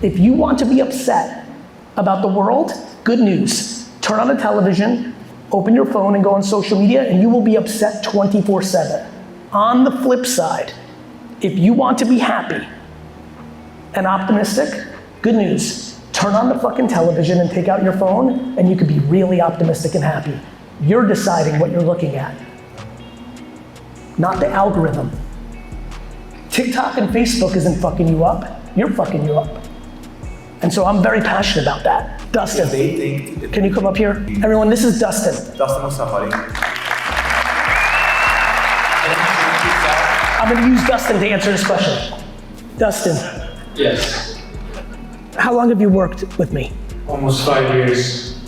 If you want to be upset about the world, good news. Turn on the television, open your phone and go on social media and you will be upset 24/7. On the flip side, if you want to be happy and optimistic, good news. Turn on the fucking television and take out your phone and you could be really optimistic and happy. You're deciding what you're looking at, not the algorithm. TikTok and Facebook isn't fucking you up, you're fucking you up. And so I'm very passionate about that. Dustin, can you come up here? Everyone, this is Dustin. Dustin, what's up, buddy? I'm gonna use Dustin to answer this question. Dustin. Yes. How long have you worked with me? Almost 5 years.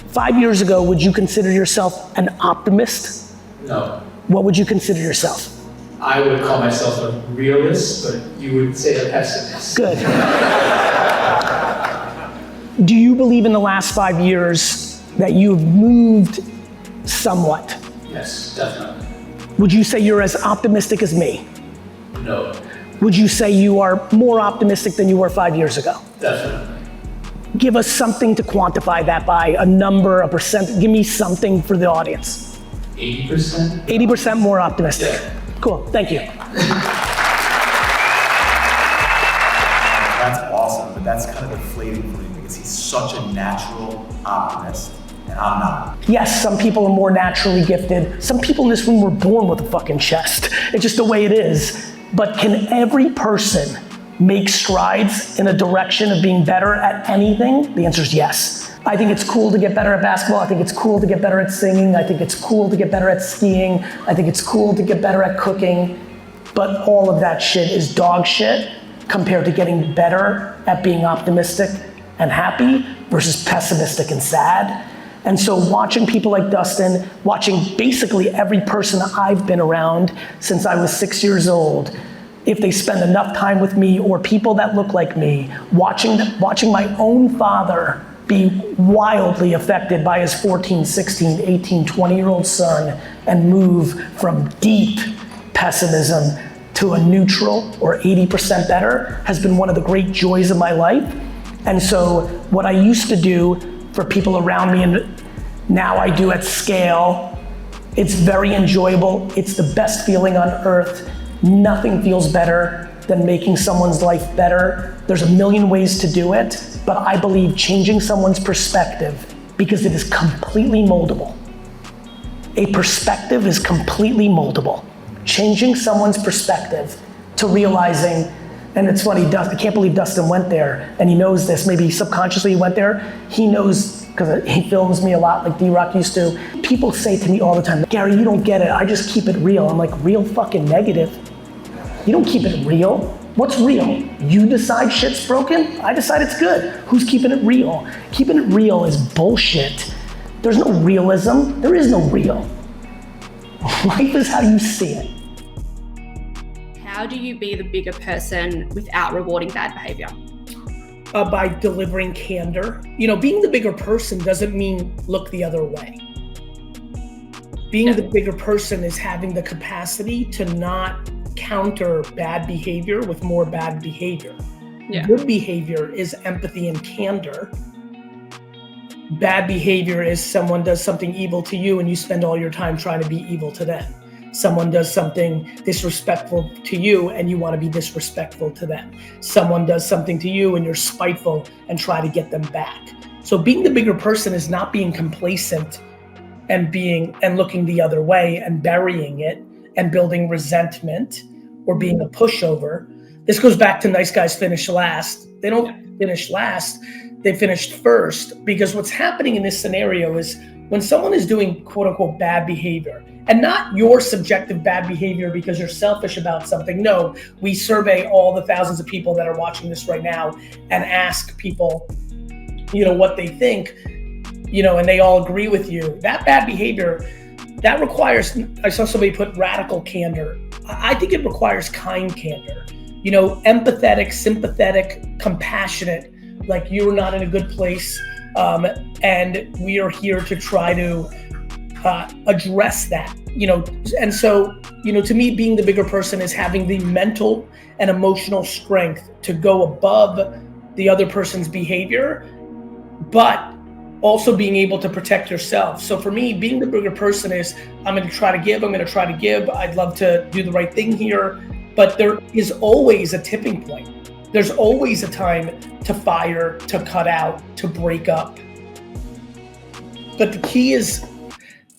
5 years ago, would you consider yourself an optimist? No. What would you consider yourself? I would call myself a realist, but you would say a pessimist. Good. Do you believe in the last 5 years that you've moved somewhat? Yes, definitely. Would you say you're as optimistic as me? No. Would you say you are more optimistic than you were 5 years ago? Definitely. Give us something to quantify that by, a number, a percent. Give me something for the audience. 80%? 80% more optimistic. Yeah. Cool, thank you. That's awesome, but that's kind of deflating for me because he's such a natural optimist, and I'm not. Yes, some people are more naturally gifted. Some people in this room were born with a fucking chest. It's just the way it is. But can every person make strides in a direction of being better at anything? The answer is yes. I think it's cool to get better at basketball. I think it's cool to get better at singing. I think it's cool to get better at skiing. I think it's cool to get better at cooking. But all of that shit is dog shit compared to getting better at being optimistic and happy versus pessimistic and sad. And so watching people like Dustin, watching basically every person I've been around since I was 6 years old, if they spend enough time with me or people that look like me, watching my own father be wildly affected by his 14, 16, 18, 20-year-old son and move from deep pessimism to a neutral or 80% better has been one of the great joys of my life. And so what I used to do for people around me and now I do at scale, it's very enjoyable. It's the best feeling on earth. Nothing feels better than making someone's life better. There's a million ways to do it, but I believe changing someone's perspective because it is completely moldable. A perspective is completely moldable. Changing someone's perspective to realizing, and it's funny, I can't believe Dustin went there, and he knows this, maybe subconsciously he went there. He knows, because he films me a lot like D-Rock used to. People say to me all the time, Gary, you don't get it, I just keep it real. I'm like, real fucking negative. You don't keep it real. What's real? You decide shit's broken, I decide it's good. Who's keeping it real? Keeping it real is bullshit. There's no realism, there is no real. Life is how you see it. How do you be the bigger person without rewarding bad behavior? By delivering candor. Being the bigger person doesn't mean look the other way. Being the bigger person is having the capacity to not counter bad behavior with more bad behavior. Yeah. Good behavior is empathy and candor. Bad behavior is someone does something evil to you and you spend all your time trying to be evil to them. Someone does something disrespectful to you and you want to be disrespectful to them. Someone does something to you and you're spiteful and try to get them back. So being the bigger person is not being complacent and looking the other way and burying it and building resentment or being a pushover. This goes back to nice guys finish last. They don't finish last, they finished first, because what's happening in this scenario is when someone is doing quote unquote bad behavior, and not your subjective bad behavior because you're selfish about something. No, we survey all the thousands of people that are watching this right now and ask people, what they think, and they all agree with you. That bad behavior, that requires, I saw somebody put radical candor. I think it requires kind candor. Empathetic, sympathetic, compassionate, like you're not in a good place, and we are here to try to address that, and so, to me, being the bigger person is having the mental and emotional strength to go above the other person's behavior, but also being able to protect yourself. So for me, being the bigger person is, I'm going to try to give, I'd love to do the right thing here, but there is always a tipping point. There's always a time to fire, to cut out, to break up. But the key is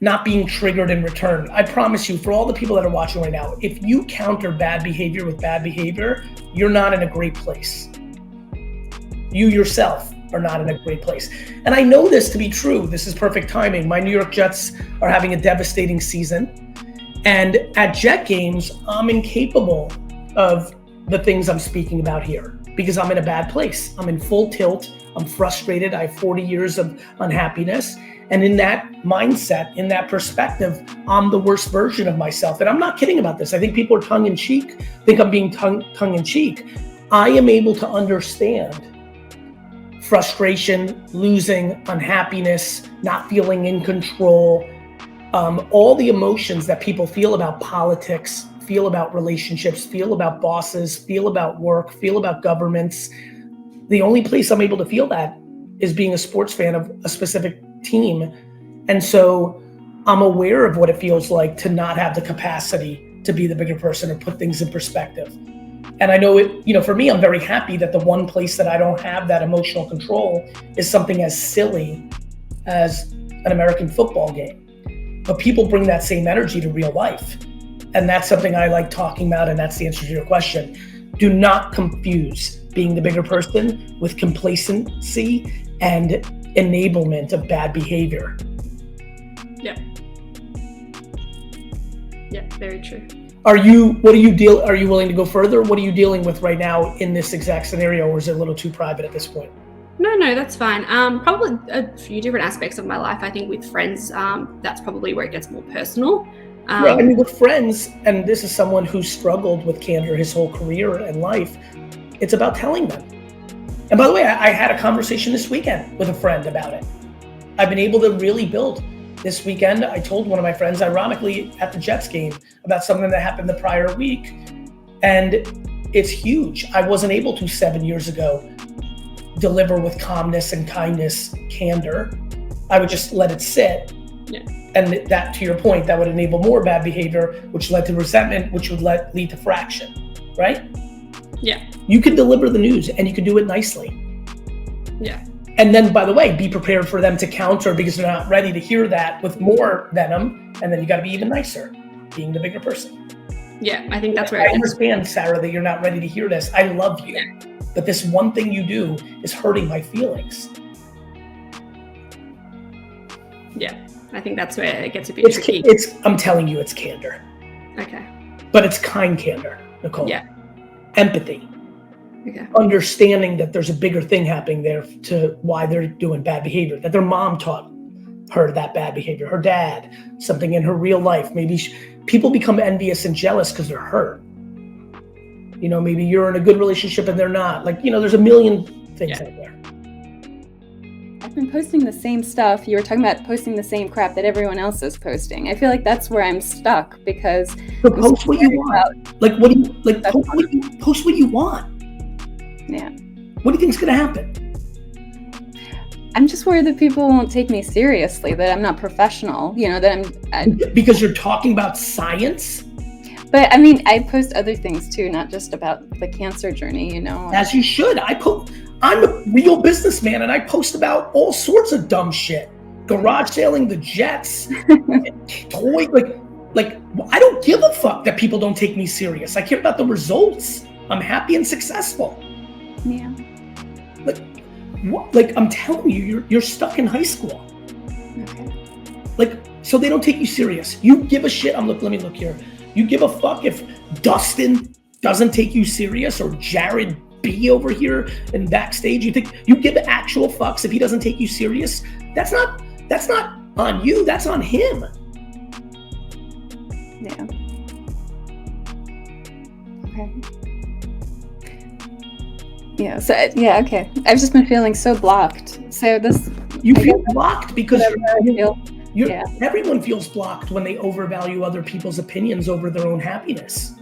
not being triggered in return. I promise you, for all the people that are watching right now, if you counter bad behavior with bad behavior, you're not in a great place. You yourself are not in a great place. And I know this to be true. This is perfect timing. My New York Jets are having a devastating season. And at Jet games, I'm incapable of the things I'm speaking about here because I'm in a bad place. I'm in full tilt. I'm frustrated. I have 40 years of unhappiness. And in that mindset, in that perspective, I'm the worst version of myself. And I'm not kidding about this. I think people are tongue-in-cheek, think I'm being tongue-in-cheek. I am able to understand frustration, losing, unhappiness, not feeling in control, all the emotions that people feel about politics, feel about relationships, feel about bosses, feel about work, feel about governments. The only place I'm able to feel that is being a sports fan of a specific team. And so I'm aware of what it feels like to not have the capacity to be the bigger person or put things in perspective. And I know it, for me, I'm very happy that the one place that I don't have that emotional control is something as silly as an American football game. But people bring that same energy to real life. And that's something I like talking about, and that's the answer to your question. Do not confuse being the bigger person with complacency and enablement of bad behavior. Yeah. Yeah, very true. Are you willing to go further? What are you dealing with right now in this exact scenario, or is it a little too private at this point? No, that's fine. Probably a few different aspects of my life. I think with friends, that's probably where it gets more personal. Yeah, I mean, with friends, and this is someone who struggled with candor his whole career and life, it's about telling them. And by the way, I had a conversation this weekend with a friend about it. I've been able to really build. This weekend, I told one of my friends, ironically, at the Jets game about something that happened the prior week. And it's huge. I wasn't able to 7 years ago deliver with calmness and kindness, candor. I would just let it sit. Yeah. And that, to your point, that would enable more bad behavior, which led to resentment, which would lead to fraction, right? Yeah. You can deliver the news and you can do it nicely. Yeah. And then, by the way, be prepared for them to counter because they're not ready to hear that with more venom. And then you got to be even nicer, being the bigger person. Yeah, I think that's where I understand, Sarah, that you're not ready to hear this. I love you. Yeah. But this one thing you do is hurting my feelings. Yeah, I think that's where it gets a bit tricky. I'm telling you, it's candor. Okay. But it's kind candor, Nicole. Yeah. Empathy. Okay. Understanding that there's a bigger thing happening there to why they're doing bad behavior, that their mom taught her that bad behavior, her dad, something in her real life. Maybe people become envious and jealous because they're hurt. Maybe you're in a good relationship and they're not. There's a million things out there. I've been posting the same stuff. You were talking about posting the same crap that everyone else is posting. I feel like that's where I'm stuck because So post what you want. Post what you want. Yeah. What do you think is going to happen? I'm just worried that people won't take me seriously, that I'm not professional, that Because you're talking about science? But I mean, I post other things too, not just about the cancer journey, As you should. I'm a real businessman and I post about all sorts of dumb shit. Garage sailing the Jets, toy, I don't give a fuck that people don't take me serious. I care about the results. I'm happy and successful. Yeah. I'm telling you, you're stuck in high school. Okay. So they don't take you serious. You give a shit. Let me look here. You give a fuck if Dustin doesn't take you serious or Jared B over here and backstage. You think you give actual fucks if he doesn't take you serious? That's not on you. That's on him. Yeah. Okay. Yeah. So okay. I've just been feeling so blocked. So you feel blocked because yeah. Everyone feels blocked when they overvalue other people's opinions over their own happiness.